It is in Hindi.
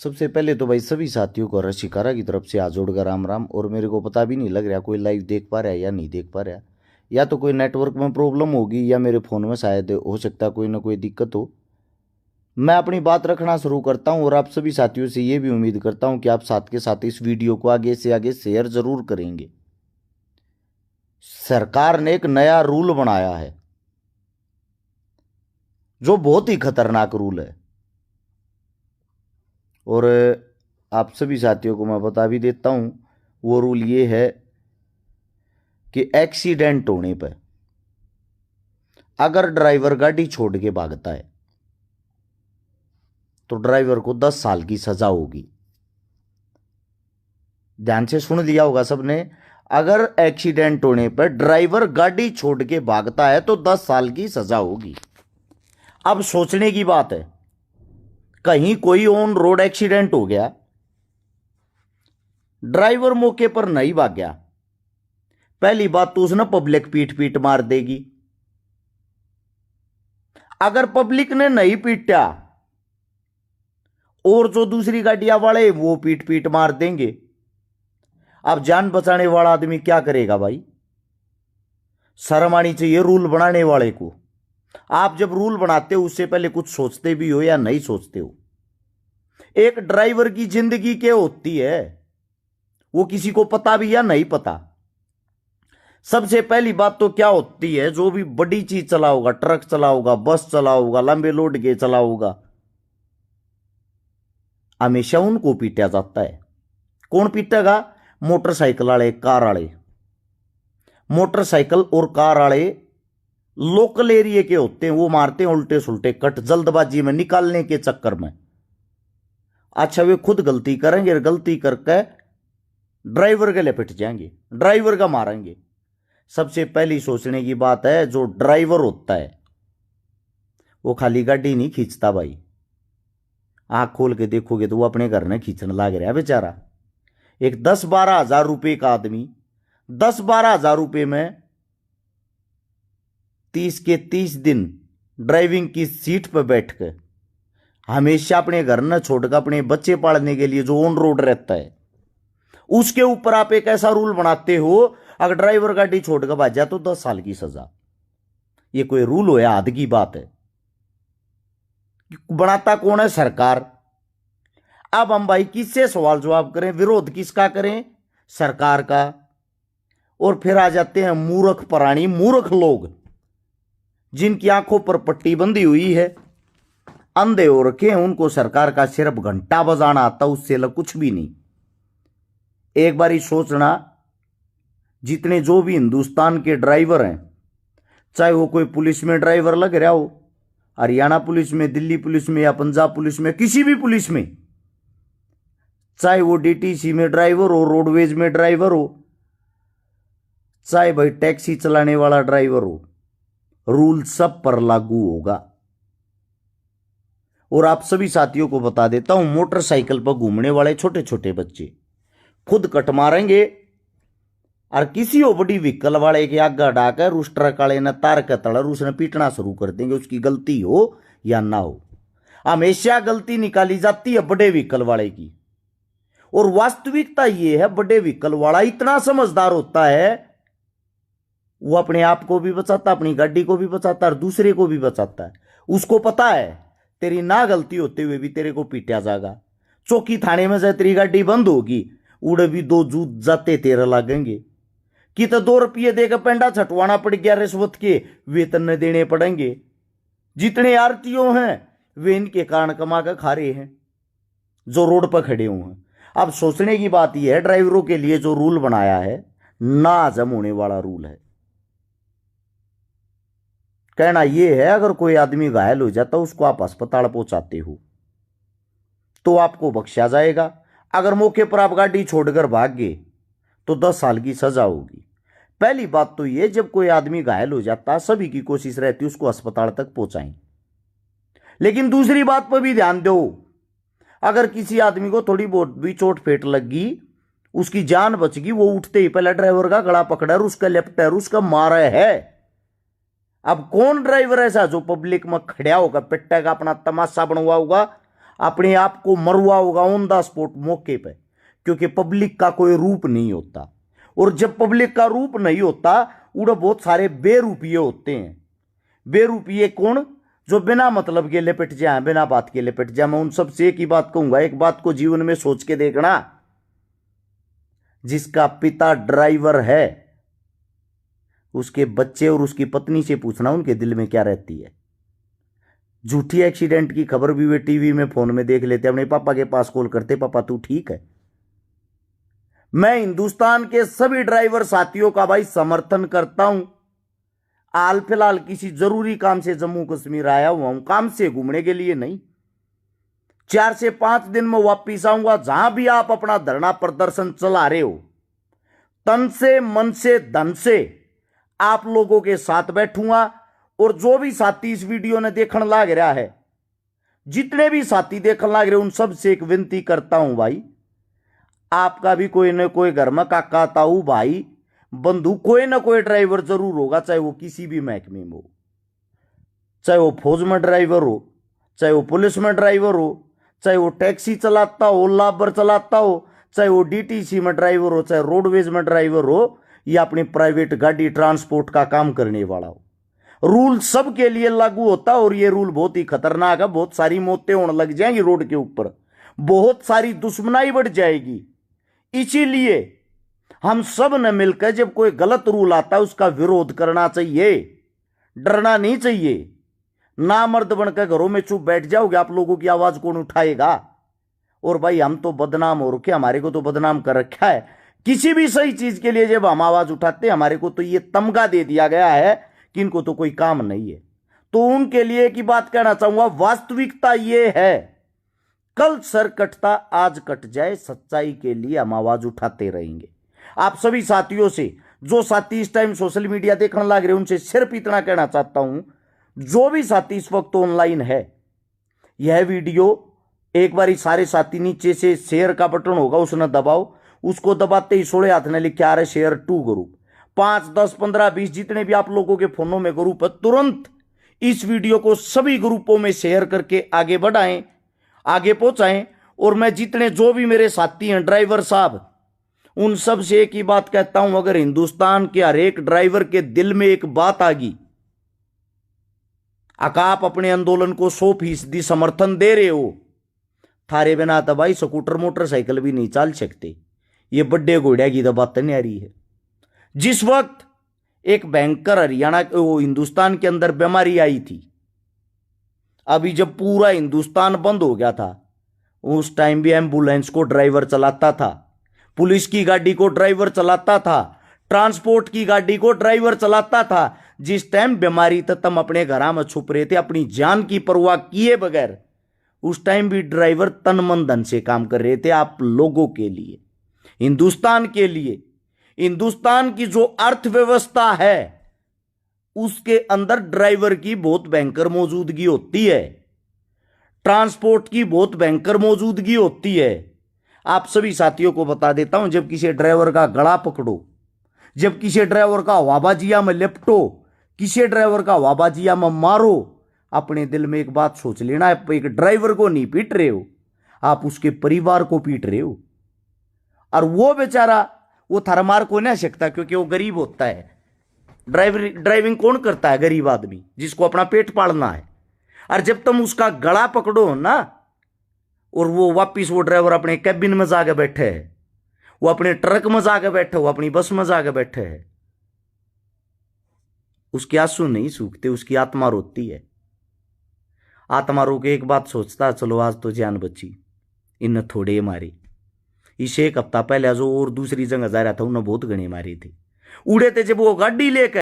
सबसे पहले तो भाई सभी साथियों को रशिकारा की तरफ से हाथ जोड़कर राम राम। और मेरे को पता भी नहीं लग रहा कोई लाइव देख पा रहा है या नहीं देख पा रहा, या तो कोई नेटवर्क में प्रॉब्लम होगी या मेरे फ़ोन में शायद हो सकता है कोई ना कोई दिक्कत हो। मैं अपनी बात रखना शुरू करता हूं और आप सभी साथियों से ये भी उम्मीद करता हूं कि आप साथ के साथ इस वीडियो को आगे से आगे शेयर ज़रूर करेंगे। सरकार ने एक नया रूल बनाया है जो बहुत ही खतरनाक रूल है, और आप सभी साथियों को मैं बता भी देता हूं। वो रूल ये है कि एक्सीडेंट होने पर अगर ड्राइवर गाड़ी छोड़ के भागता है तो ड्राइवर को 10 साल की सजा होगी। ध्यान से सुन लिया होगा सबने। अगर एक्सीडेंट होने पर ड्राइवर गाड़ी छोड़ के भागता है तो 10 साल की सजा होगी। अब सोचने की बात है, कहीं कोई ऑन रोड एक्सीडेंट हो गया, ड्राइवर मौके पर नहीं भाग गया, पहली बात तो उसने पब्लिक पीट पीट मार देगी। अगर पब्लिक ने नहीं पीटा और जो दूसरी गाड़ियां वाले वो पीट पीट मार देंगे। अब जान बचाने वाला आदमी क्या करेगा भाई? शर्म आनी चाहिए रूल बनाने वाले को। आप जब रूल बनाते हो उससे पहले कुछ सोचते भी हो या नहीं सोचते हो? एक ड्राइवर की जिंदगी क्या होती है वो किसी को पता भी या नहीं पता। सबसे पहली बात तो क्या होती है, जो भी बड़ी चीज चलाओगा, ट्रक चलाओगा, बस चलाओगा, लंबे लोड के चलाओगा, हमेशा उनको पीटा जाता है। कौन पीटेगा? मोटरसाइकिल वाले, कार वाले। मोटरसाइकिल और कार वाले लोकल एरिया के होते हैं, वो मारते हैं उल्टे सुल्टे कट जल्दबाजी में निकालने के चक्कर में। अच्छा, वे खुद गलती करेंगे और गलती करके ड्राइवर के लिए पिट जाएंगे, ड्राइवर का मारेंगे। सबसे पहली सोचने की बात है, जो ड्राइवर होता है वो खाली गाड़ी नहीं खींचता भाई। आंख खोल के देखोगे तो वो अपने घर में खींचने लग रहा है बेचारा। एक 10-12 हजार रुपये का आदमी 10-12 हजार रुपये में 30 के 30 दिन ड्राइविंग की सीट पर बैठकर हमेशा अपने घर न छोड़कर अपने बच्चे पालने के लिए जो ऑन रोड रहता है, उसके ऊपर आप एक ऐसा रूल बनाते हो, अगर ड्राइवर गाड़ी छोड़कर भाग जाए तो 10 साल की सजा। ये कोई रूल हो या हद की बात है? बनाता कौन है? सरकार। अब हम भाई किससे सवाल जवाब करें, विरोध किसका करें? सरकार का। और फिर आ जाते हैं मूर्ख प्राणी, मूर्ख लोग जिनकी आंखों पर पट्टी बंधी हुई है, अंधे हो रखे हैं। उनको सरकार का सिर्फ घंटा बजाना आता, उससे अलग कुछ भी नहीं। एक बार ही सोचना, जितने जो भी हिंदुस्तान के ड्राइवर हैं, चाहे वो कोई पुलिस में ड्राइवर लग रहा हो, हरियाणा पुलिस में, दिल्ली पुलिस में या पंजाब पुलिस में, किसी भी पुलिस में, चाहे वो डीटीसी में ड्राइवर हो, रोडवेज में ड्राइवर हो, चाहे भाई टैक्सी चलाने वाला ड्राइवर हो, रूल सब पर लागू होगा। और आप सभी साथियों को बता देता हूं, मोटरसाइकिल पर घूमने वाले छोटे छोटे बच्चे खुद कट मारेंगे और किसी हो बड़ी व्हीकल वाले के आगे हटाकर उस ट्रक वाले ने तार के तड़र उसने पीटना शुरू कर देंगे, उसकी गलती हो या ना हो। हमेशा गलती निकाली जाती है बड़े व्हीकल वाले की। और वास्तविकता यह है, बड़े व्हीकल वाला इतना समझदार होता है, वो अपने आप को भी बचाता, अपनी गाड़ी को भी बचाता और दूसरे को भी बचाता है। उसको पता है तेरी ना गलती होते हुए भी तेरे को पीटा जाएगा। चौकी थाने में से तेरी गाड़ी बंद होगी, उड़े भी 2 जूत जाते तेरे लगेंगे। कि तो 2 रुपये देकर पेंडा छटवाना पड़ गया रिश्वत के, वेतन न देने पड़ेंगे। जितने आरटीओ हैं वे इनके कारण कमा कर खा रहे हैं, जो रोड पर खड़े हुए हैं। अब सोचने की बात यह है, ड्राइवरों के लिए जो रूल बनाया है, ना हजम होने वाला रूल है। कहना यह है, अगर कोई आदमी घायल हो जाता उसको आप अस्पताल पहुंचाते हो तो आपको बख्शा जाएगा। अगर मौके पर आप गाड़ी छोड़कर भाग गए तो 10 साल की सजा होगी। पहली बात तो यह, जब कोई आदमी घायल हो जाता सभी की कोशिश रहती उसको अस्पताल तक पहुंचाएं। लेकिन दूसरी बात पर भी ध्यान दो, अगर किसी आदमी को थोड़ी बहुत भी चोट फेट लग गई, उसकी जान बच गई, वो उठते ही पहले ड्राइवर का गला पकड़ा, उसका लेफ्ट उसका मारा है। अब कौन ड्राइवर ऐसा जो पब्लिक में खड़ा होकर पिट्टा का अपना तमाशा बनवा होगा अपने आप को मरवा होगा ऑन द स्पॉट मौके पे, क्योंकि पब्लिक का कोई रूप नहीं होता। और जब पब्लिक का रूप नहीं होता, उड़े बहुत सारे बेरूपिये होते हैं। बेरूपिये कौन? जो बिना मतलब के लिपट जाए, बिना बात के लिपट जाए। मैं उन सबसे एक ही बात कहूंगा, एक बात को जीवन में सोच के देखना, जिसका पिता ड्राइवर है उसके बच्चे और उसकी पत्नी से पूछना उनके दिल में क्या रहती है। झूठी एक्सीडेंट की खबर भी वे टीवी में फोन में देख लेते, अपने पापा के पास कॉल करते, पापा तू ठीक है। मैं हिंदुस्तान के सभी ड्राइवर साथियों का भाई समर्थन करता हूं। हाल फिलहाल किसी जरूरी काम से जम्मू कश्मीर आया हुआ हूं, काम से घूमने के लिए नहीं। 4 से 5 दिन में वापिस आऊंगा। जहां भी आप अपना धरना प्रदर्शन चला रहे हो, तन से मन से धन से आप लोगों के साथ बैठूंगा। और जो भी साथी इस वीडियो ने देखने लग रहा है, जितने भी साथी देखने लग रहे उन सब से एक विनती करता हूं भाई, आपका भी कोई न कोई घर में काका ताऊ भाई बंधु कोई ना कोई ड्राइवर जरूर होगा, चाहे वो किसी भी महकमे में हो, चाहे वो फौज में ड्राइवर हो, चाहे वो पुलिस में ड्राइवर हो, चाहे वो टैक्सी चलाता हो, लाबर चलाता हो, चाहे वो डीटीसी में ड्राइवर हो, चाहे रोडवेज में ड्राइवर हो, या अपनी प्राइवेट गाड़ी ट्रांसपोर्ट का काम करने वाला हो। रूल सबके लिए लागू होता है और ये रूल बहुत ही खतरनाक है। बहुत सारी मौतें होने लग जाएंगी रोड के ऊपर, बहुत सारी दुश्मनाई बढ़ जाएगी। इसीलिए हम सब ने मिलकर जब कोई गलत रूल आता है उसका विरोध करना चाहिए, डरना नहीं चाहिए। ना मर्द बनकर घरों में चुप बैठ जाओगे, आप लोगों की आवाज कौन उठाएगा? और भाई हम तो बदनाम हो रखे, हमारे को तो बदनाम कर रखा है। किसी भी सही चीज के लिए जब हम आवाज उठाते हैं, हमारे को तो ये तमगा दे दिया गया है कि इनको तो कोई काम नहीं है। तो उनके लिए एक ही बात कहना चाहूंगा, वास्तविकता ये है, कल सर कटता आज कट जाए, सच्चाई के लिए हम आवाज उठाते रहेंगे। आप सभी साथियों से, जो साथी इस टाइम सोशल मीडिया देखने लग रहे, उनसे सिर्फ इतना कहना चाहता हूं, जो भी साथी इस वक्त ऑनलाइन है, यह वीडियो एक बार सारे साथी नीचे से शेयर का बटन होगा उसने दबाओ, उसको दबाते ही 16 हाथ ने लिखे आ रहे शेयर टू ग्रुप। 5, 10, 15, 20 जितने भी आप लोगों के फोनों में ग्रुप है, तुरंत इस वीडियो को सभी ग्रुपों में शेयर करके आगे बढ़ाएं, आगे पहुंचाएं। और मैं जितने जो भी मेरे साथी हैं ड्राइवर साहब, उन सब से एक ही बात कहता हूं, अगर हिंदुस्तान के हर एक ड्राइवर के दिल में एक बात आ गई, आप अपने आंदोलन को 100% समर्थन दे रहे हो, थारे बिना तो भाई स्कूटर मोटरसाइकिल भी नहीं चल सकते। ये बड्डे घोड़िया की तो बात नहीं आ रही है। जिस वक्त एक भयंकर हरियाणा हिंदुस्तान के अंदर बीमारी आई थी, अभी जब पूरा हिंदुस्तान बंद हो गया था, उस टाइम भी एम्बुलेंस को ड्राइवर चलाता था, पुलिस की गाड़ी को ड्राइवर चलाता था, ट्रांसपोर्ट की गाड़ी को ड्राइवर चलाता था। जिस टाइम बीमारी तक तुम अपने घर में छुप रहे थे, अपनी जान की परवाह किए बगैर, उस टाइम भी ड्राइवर तन मन धन से काम कर रहे थे आप लोगों के लिए, हिंदुस्तान के लिए। हिंदुस्तान की जो अर्थव्यवस्था है उसके अंदर ड्राइवर की बहुत भयंकर मौजूदगी होती है, ट्रांसपोर्ट की बहुत भयंकर मौजूदगी होती है। आप सभी साथियों को बता देता हूं, जब किसी ड्राइवर का गला पकड़ो, जब किसी ड्राइवर का हवाबाजिया में लिपटो, किसी ड्राइवर का हवाबाजिया में मारो, अपने दिल में एक बात सोच लेना, एक ड्राइवर को नहीं पीट रहे हो, आप उसके परिवार को पीट रहे हो। और वो बेचारा वो थारा मार को नहीं सकता, क्योंकि वो गरीब होता है। ड्राइविंग कौन करता है? गरीब आदमी जिसको अपना पेट पालना है। और जब तुम उसका गला पकड़ो ना, और वो वापिस वो ड्राइवर अपने कैबिन में जाके बैठे है, वो अपने ट्रक में जाके बैठे, वो अपनी बस में जाके बैठे है, उसके आंसू नहीं सूखते, उसकी आत्मा रोती है। आत्मा रो के एक बात सोचता, चलो आज तो जान बची, इन थोड़े मारे। इसे एक हफ्ता पहले जो और दूसरी जगह जा रहा था, उन्हें बहुत गणे मारे थे। उड़े थे जब वो गाड़ी लेकर